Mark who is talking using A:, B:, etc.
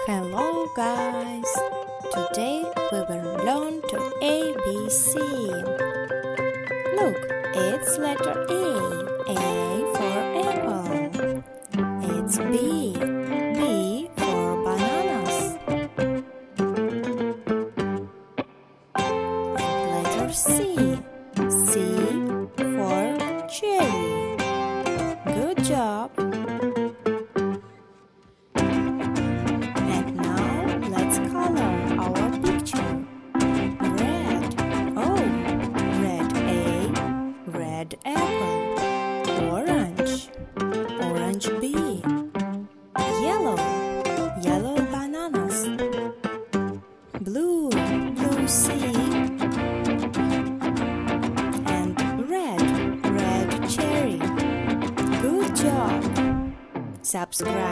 A: Hello guys! Today we will learn to ABC. Look, it's letter A. A for apple. It's B. B for bananas. And letter C. C for cherry. Good job! Our picture. Red. Oh, red A, red apple. Orange. Orange B. Yellow. Yellow bananas. Blue. Blue C. And red. Red cherry. Good job. Subscribe